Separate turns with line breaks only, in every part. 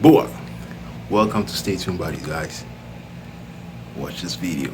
Boa! Welcome to Stay Tuned Buddies, guys. Watch this video.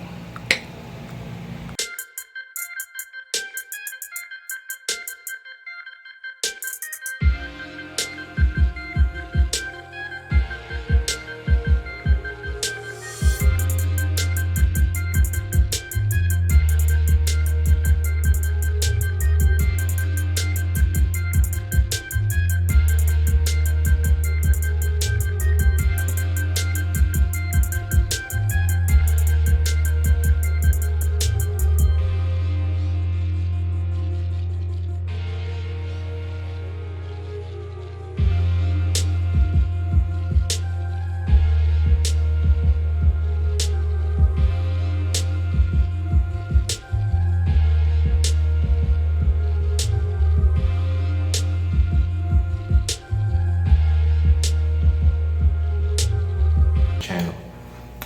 Channel.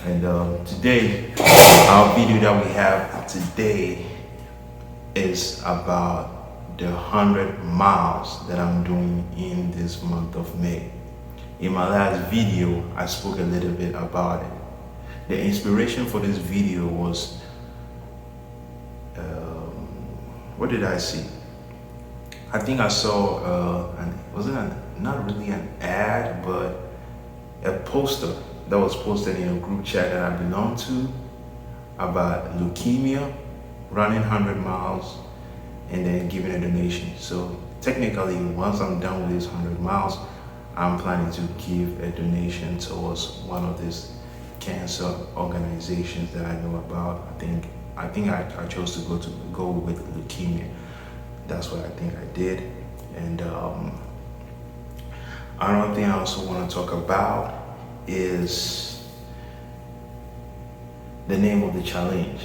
And today, our video that we have today is about the 100 miles that I'm doing in this month of May. In my last video, I spoke a little bit about it. The inspiration for this video was, what did I see? I think I saw, not really an ad, but a poster that was posted in a group chat that I belong to about leukemia, running 100 miles, and then giving a donation. So technically, once I'm done with these 100 miles, I'm planning to give a donation towards one of these cancer organizations that I know about. I think I chose to go with leukemia. That's what I think I did. And another thing I also want to talk about is the name of the challenge.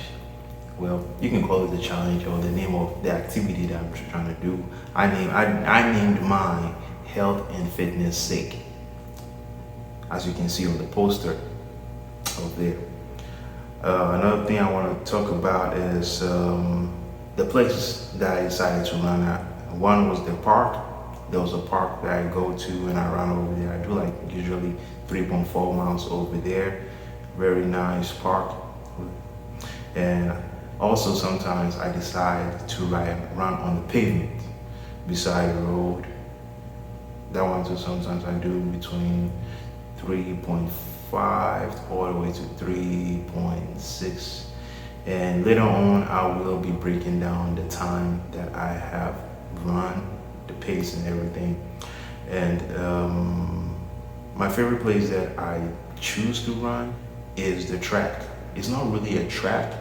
Well, you can call it the challenge or the name of the activity that I'm trying to do. I named mine Health and Fitness Sake, as you can see on the poster up there. Another thing I want to talk about is the places that I decided to run at. One was the park. There was a park that I go to and I run over there. I do like usually 3.4 miles over there. Very nice park. And also sometimes I decide to run on the pavement beside the road. That one too, sometimes I do between 3.5 all the way to 3.6. And later on, I will be breaking down the time that I have run, the pace and everything. And my favorite place that I choose to run is the track. It's not really a track,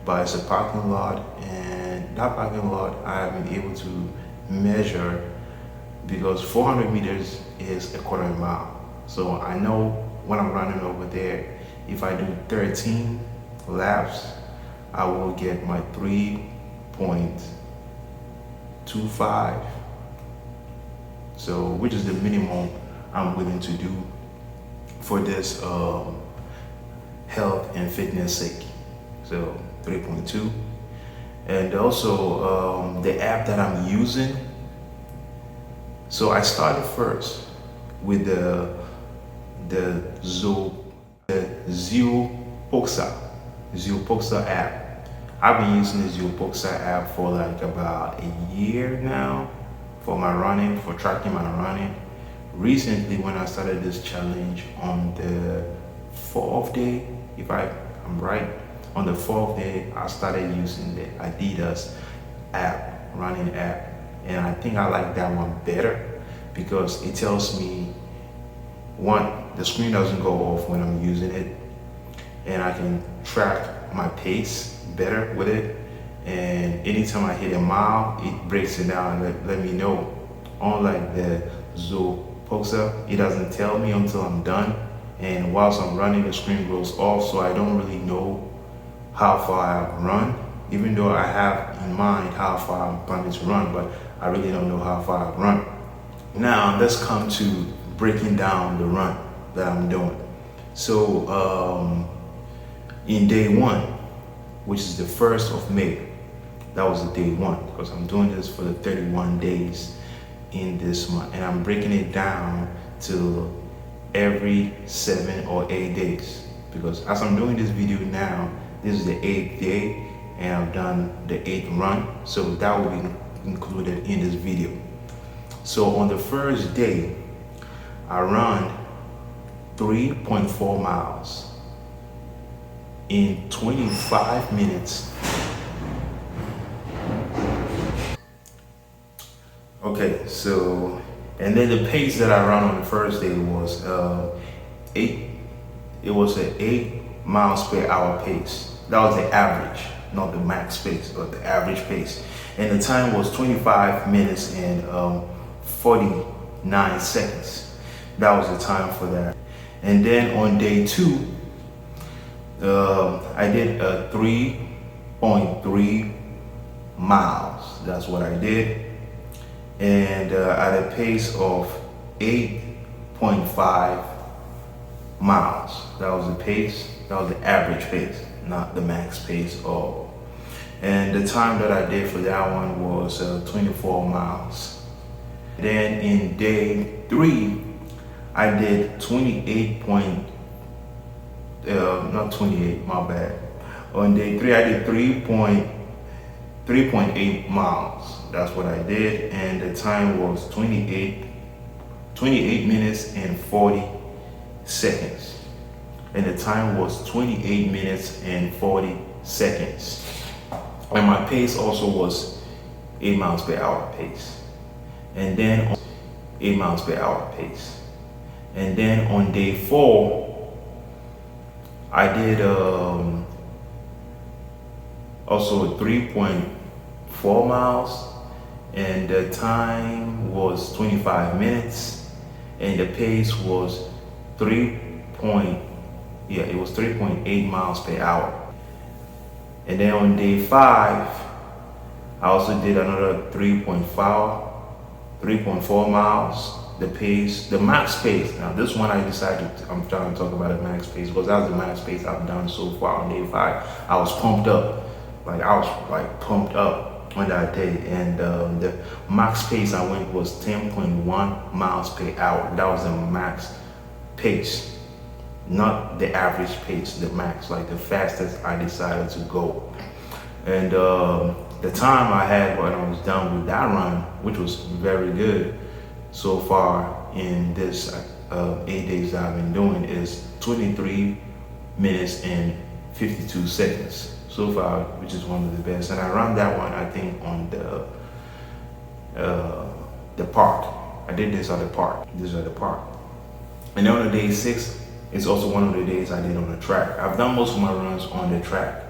but it's a parking lot, and that parking lot I have been able to measure because 400 meters is a quarter of a mile. So I know when I'm running over there, if I do 13 laps, I will get my 3.25. So, which is the minimum I'm willing to do for this health and fitness sake. So 3.2. And also the app that I'm using. So I started first with the Zeopoxa app. I've been using the Zeopoxa app for like about a year now for my running, for tracking my running. Recently, when I started this challenge on the 4th day, if I'm right, on the 4th day, I started using the Adidas app, running app. And I think I like that one better because it tells me, one, the screen doesn't go off when I'm using it, and I can track my pace better with it. And anytime I hit a mile, it breaks it down and let me know. Unlike the Zeopoxa, it doesn't tell me until I'm done. And whilst I'm running, the screen goes off, so I don't really know how far I've run, even though I have in mind how far I'm planning to run, but I really don't know how far I've run. Now, let's come to breaking down the run that I'm doing. So, in day one, which is the 1st of May, that was the day one, because I'm doing this for the 31 days in this month, and I'm breaking it down to every 7 or 8 days. Because as I'm doing this video now, this is the 8th day and I've done the 8th run. So that will be included in this video. So on the first day, I run 3.4 miles in 25 minutes. Okay, so, and then the pace that I ran on the first day was it was an 8 miles per hour pace. That was the average, not the max pace, but the average pace. And the time was 25 minutes and 49 seconds. That was the time for that. And then on day 2, I did a 3.3 miles. That's what I did. And at a pace of 8.5 miles. That was the pace. That was the average pace, not the max pace. And the time that I did for that one was 24 miles. Then in day 3, I did not 28, my bad. On day 3, I did 3.8 miles. That's what I did, and the time was 28 minutes and 40 seconds. And the time was 28 minutes and 40 seconds. And my pace also was 8 miles per hour pace. And then 8 miles per hour pace. And then on day 4, I did also 3.4 miles, and the time was 25 minutes, and the pace was 3.8 miles per hour. And then on day 5, I also did another 3.4 miles. The max pace. Now this one I'm trying to talk about the max pace because that's the max pace I've done so far on day 5. I was pumped up. I was pumped up on that day. And the max pace I went was 10.1 miles per hour. That was the max pace, not the average pace, the max, like the fastest I decided to go. And the time I had when I was done with that run, which was very good so far in this 8 days that I've been doing, is 23 minutes and 52 seconds so far, which is one of the best. And I ran that one, I think, on the park. I did this at the park. And then on day 6, it's also one of the days I did on the track. I've done most of my runs on the track.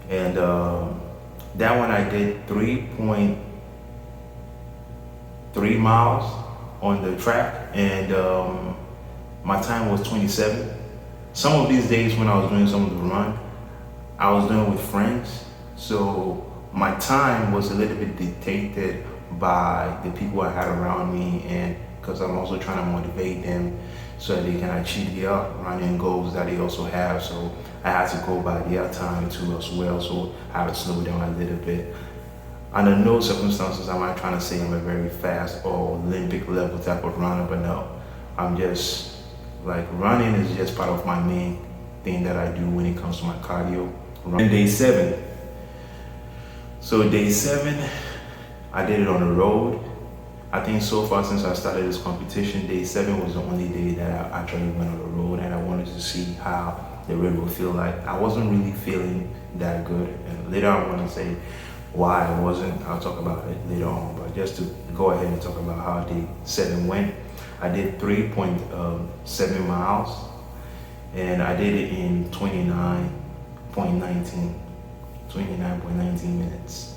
And that one I did 3.3 miles on the track, and my time was 27. Some of these days when I was doing some of the run, I was doing with friends, so my time was a little bit dictated by the people I had around me, and because I'm also trying to motivate them so that they can achieve their running goals that they also have. So I had to go by their time too as well, so I had to slow down a little bit. Under no circumstances am I trying to say I'm a very fast or Olympic level type of runner, but no, I'm just like, running is just part of my main thing that I do when it comes to my cardio. And day 7. So day 7, I did it on the road. I think so far since I started this competition, day 7 was the only day that I actually went on the road, and I wanted to see how the road would feel like. I wasn't really feeling that good, and later I want to say why I wasn't. I'll talk about it later on, but just to go ahead and talk about how day 7 went. I did 3.7 miles, and I did it in 29.19 minutes.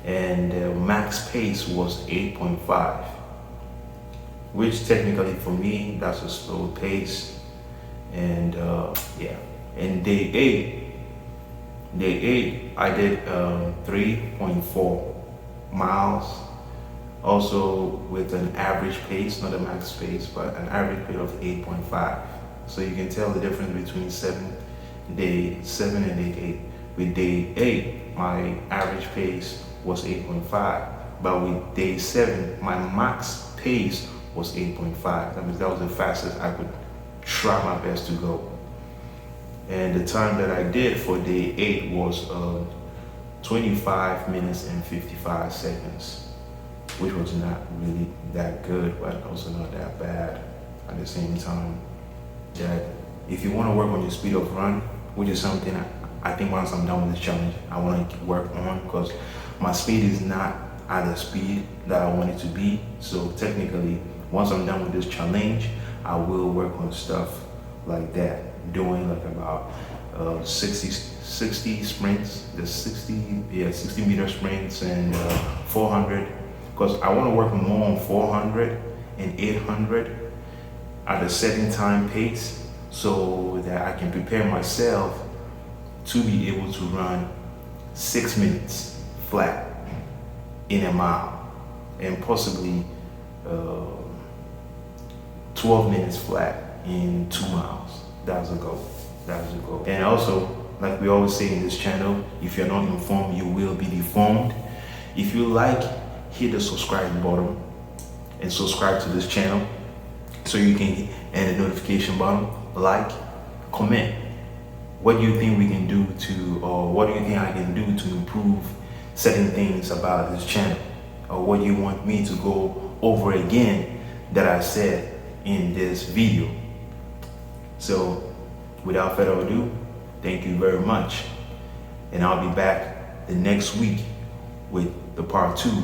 And the max pace was 8.5, which technically for me, that's a slow pace. And yeah, and day 8, I did 3.4 miles, also with an average pace, not a max pace, but an average pace of 8.5. So you can tell the difference between day 7 and day 8. With day 8, my average pace was 8.5, but with day 7, my max pace was 8.5. That means that was the fastest I could try my best to go. And the time that I did for day 8 was 25 minutes and 55 seconds, which was not really that good, but also not that bad at the same time. That if you want to work on your speed of run, which is something I think once I'm done with this challenge, I want to work on, because my speed is not at the speed that I want it to be. So technically, once I'm done with this challenge, I will work on stuff like that, doing like about 60 sprints, the 60 meter sprints, and 400, because I want to work more on 400 and 800 at a certain time pace, so that I can prepare myself to be able to run 6 minutes flat in a mile, and possibly 12 minutes flat in 2 miles. That's the goal. That's the goal. And also, like we always say in this channel, if you're not informed, you will be deformed. If you like, hit the subscribe button and subscribe to this channel so you can, and the notification button, like, comment. What do you think we can do to, or what do you think I can do to improve certain things about this channel? Or what do you want me to go over again that I said in this video? So without further ado, thank you very much. And I'll be back the next week with the part 2